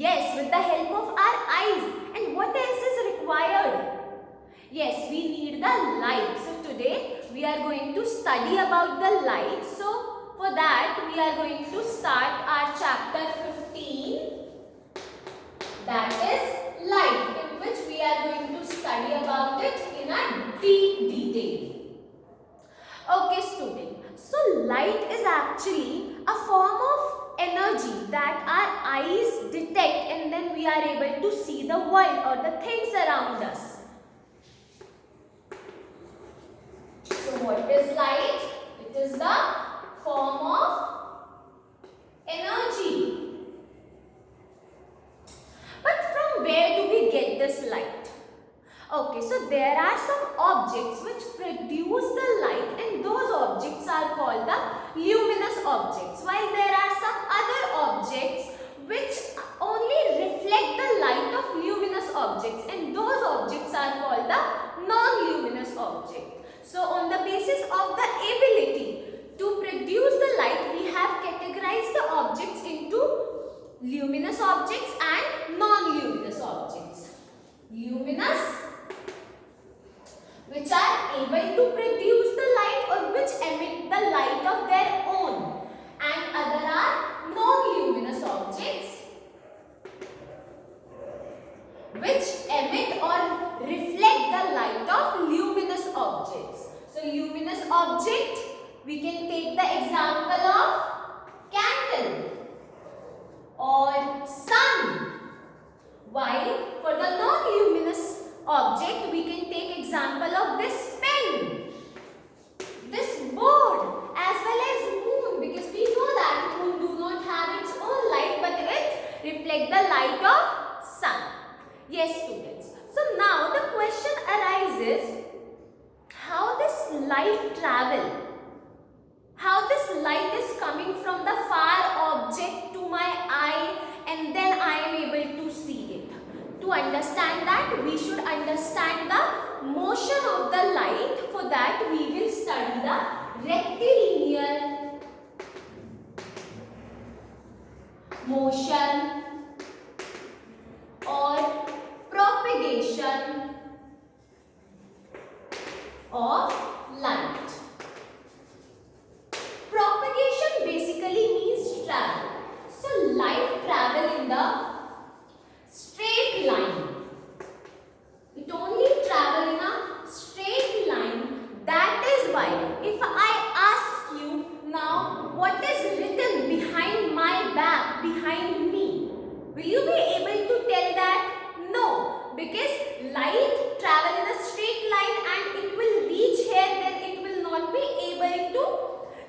Yes, with the help of our eyes. And what else is required? Yes, we need the light. So today we are going to study about the light. So for that we are going to start our chapter 15, that is light, in which we are going to study about it in a deep detail. Okay student, so light is actually a form of energy that our eyes detect, and then we are able to see the world or the things around us. So what is light? It is the form of energy. But from where do we get this light? Okay, so there are some objects which produce the light, and those objects are called the luminous objects, while there are some other objects which only reflect the light of luminous objects, and those objects are called the non-luminous objects. So on the basis of the ability to produce the light, we have categorized the objects into luminous objects and non-luminous objects. Luminous, which are able to produce the light or which emit the light of their own, and other are non-luminous objects which emit or reflect the light of luminous objects. So luminous object, we can take the example of candle or sun, while for the non-luminous object we can take example of this pen, this board, as well as moon, because we know that moon do not have its own light, but it reflects the light of sun. Yes students, so now the question arises, how this light travel? How this light is coming from the far object to my eye, and then I am able to see it. To understand that, we should understand the motion of the light. For that, we will study the rectilinear motion or propagation of light. Propagation basically means travel. So light travel in the straight line. It only travel in a straight line. That is why if I ask you now what is written behind my back, behind me, will you be able to tell that? No, because light travel in a straight line and it will reach here, then it will not be able to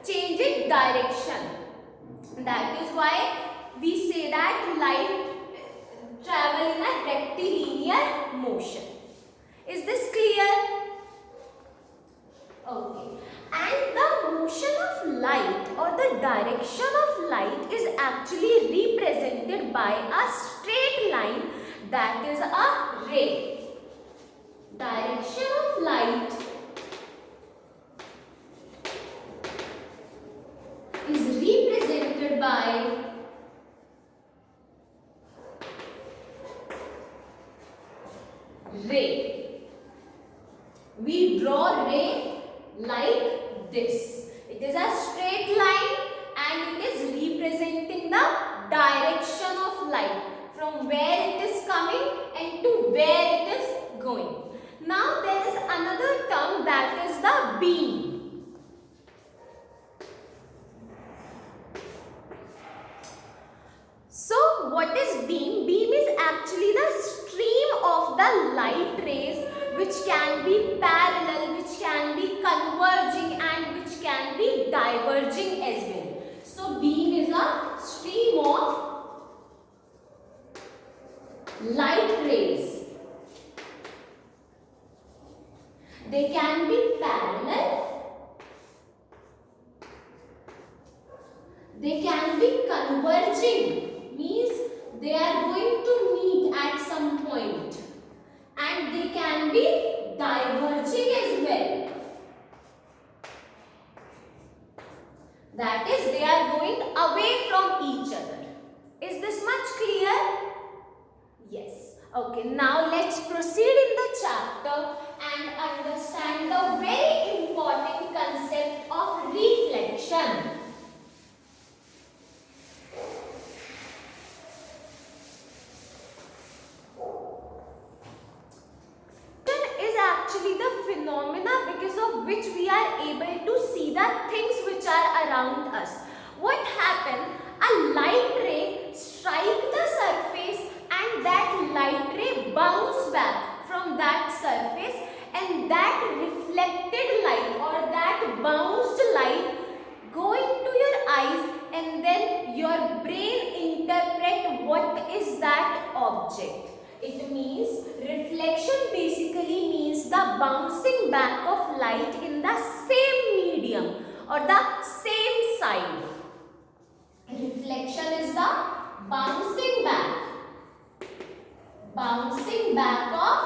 change its direction. That is why we say that light travel in a rectilinear motion. Is this clear? Okay. And the motion of light or the direction of light is actually represented by a straight line, that is a ray. Direction of light is represented by ray. We draw ray like this. It is a straight line and it is representing the direction of light, from where it is coming and to where it is going. Now there is another term, that is the beam. So what is beam? Beam is actually the stream of the light rays which can be parallel, which can be converging and which can be diverging as well. So beam is a stream of light rays. They can be parallel, they can be converging, means they are going to meet at some point, and they can be diverging as well. That is, they are going away from each other. Is this much clear? Okay, now let's proceed in the chapter and understand the very important concept of reflection. Is actually the phenomena because of which we are able to see the things which are around us. What happened? A light ray strike the surface and that light ray bounce back from that surface, and that reflected light or that bounced light go into your eyes, and then your brain interpret what is that object. It means reflection basically means the bouncing back of light in the same medium or the same side. Reflection is the bouncing back of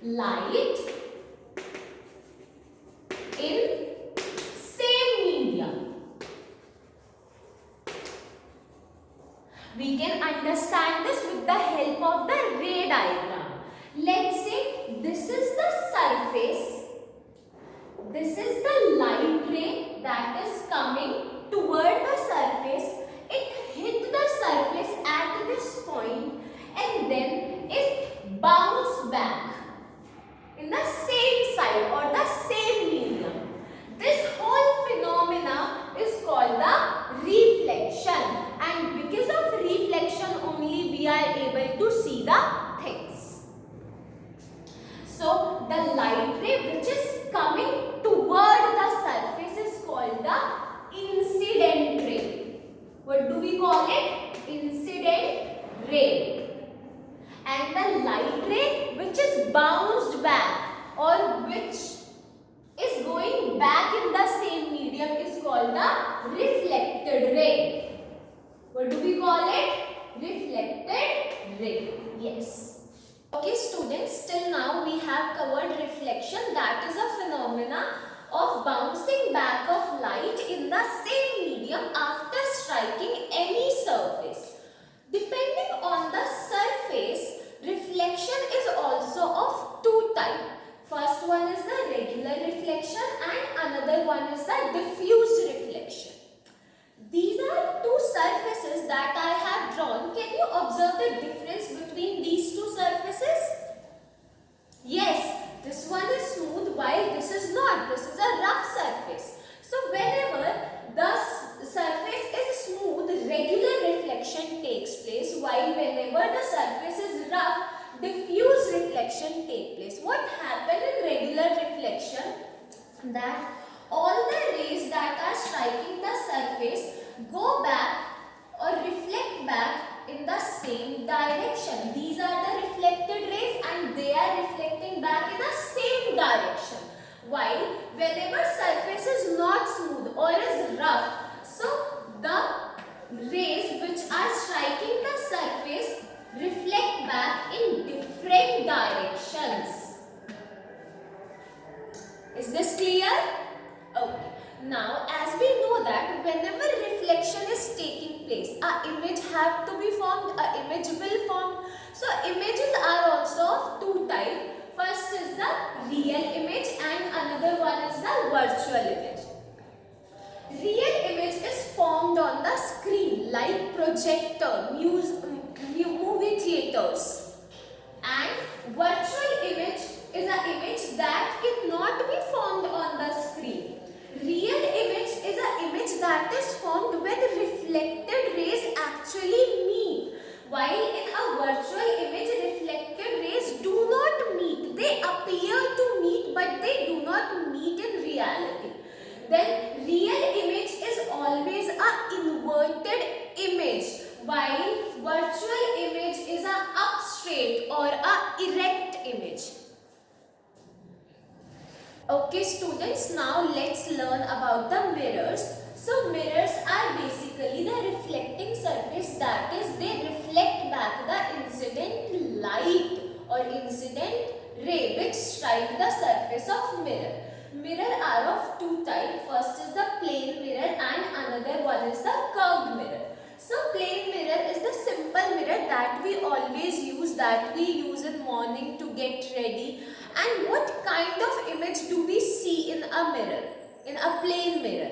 light in same medium. We can understand this with the help of the ray diagram. Let's say this is the surface. This is the light ray that is coming toward the surface. It hit the surface at this point and then it bounced back in the same side or the same medium. This whole phenomena is called the reflection, and because of reflection only we are able to see the things. So the light ray which is coming toward the surface is called the incident ray. What do we call it? Incident ray. And the light ray which is bounced back or which is going back in the same medium is called the reflected ray. What do we call it? Reflected ray. Yes. Okay students, till now we have covered reflection, that is a phenomena of bouncing back of light in the same medium after striking any surface. Depending on the surface, reflection is also of two types. First one is the regular reflection and another one is the diffused reflection. These are two surfaces that I have drawn. Can you observe the difference between these two surfaces? Yes, this one is smooth while this is not. This is a rough surface. So whenever the surface is smooth, regular reflection takes place, while whenever the surface is rough, diffuse reflection takes place. What happens in regular reflection? That all the rays that are striking the surface go back or reflect back in the same direction. These are the reflected rays and they are reflecting back in the same direction. While whenever surface is not smooth or is rough, so the rays which are striking the surface reflect back in different directions. Is this clear? Okay. Now, as we know that whenever reflection is taking place, an image have to be formed, an image will form. So, images are also of two types. First is the real image and another one is the virtual image. Real image is formed on the screen like projector, movie theaters. And virtual image is an image that cannot be formed on the screen. Real image is an image that is formed when reflected rays actually meet. While in a virtual image, reflected rays do not meet. They appear to meet but they do not meet in reality. Then real image is always an inverted image, while virtual image is an up straight or an erect image. Okay students, now let's learn about the mirrors. So mirrors are basically the reflecting surface, that is they reflect back the incident light or incident ray which strike the surface of mirror. Mirror are of two types. First is the plane mirror and another one is the curved mirror. So plane mirror is the simple mirror that we always use, that we use in morning to get ready, and what kind of image do we see in a mirror, in a plain mirror?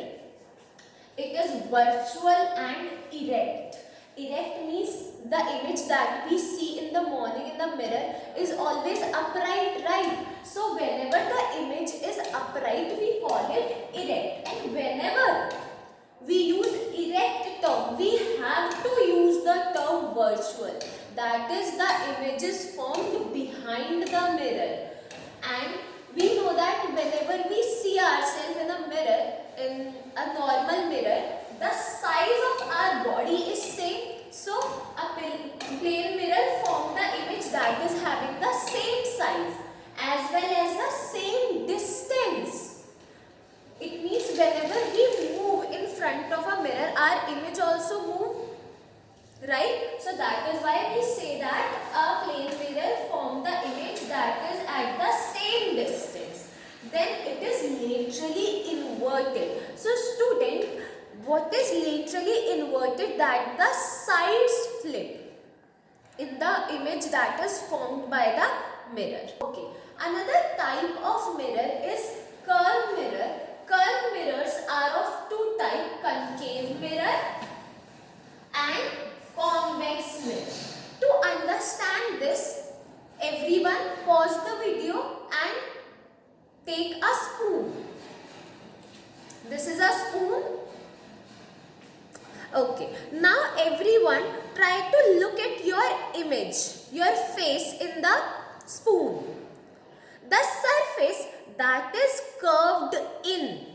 It is virtual and erect. Erect means the image that we see in the morning in the mirror is always upright, right? So whenever the image is upright, we call it erect. And whenever we use erect term, we have to use the term virtual. That is, the image is formed behind the mirror. And we know that whenever we see ourselves in a mirror, in a normal mirror, the size of our body is same. So a plain mirror forms the image that is having the same size as well as the same distance. It means whenever we move in front of a mirror, our image also move, right? So that is why we say that a plain mirror forms the image that is at the same distance. Then it is laterally inverted. So student, what is laterally inverted? That the sides flip in the image that is formed by the mirror. Okay. Another type of mirror is curved mirror. Curved mirrors are of two types: concave mirror and convex mirror. To understand this, everyone pause the video and take a spoon. This is a spoon. Okay. Now everyone try to look at your image, your face in the spoon. The surface that is curved in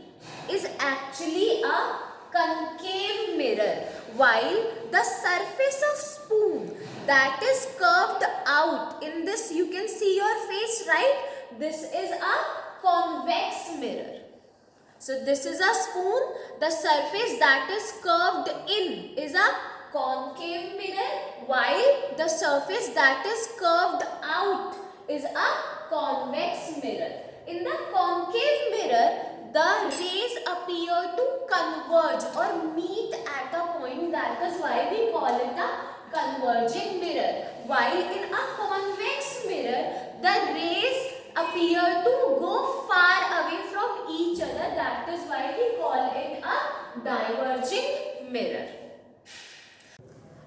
is actually a concave mirror, while the surface of spoon that is curved out, in this you can see your face, right? This is a convex mirror. So this is a spoon. The surface that is curved in is a concave mirror, while the surface that is curved out is a convex mirror. In the concave mirror, the rays appear to converge or meet at a point. That is why we call it a converging mirror. While in a convex mirror, the rays appear to go far away from each other. That is why we call it a diverging mirror.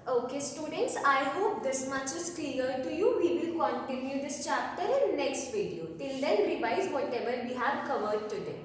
Okay students, I hope this much is clear to you. We will continue this chapter in next video. Till then, revise whatever we have covered today.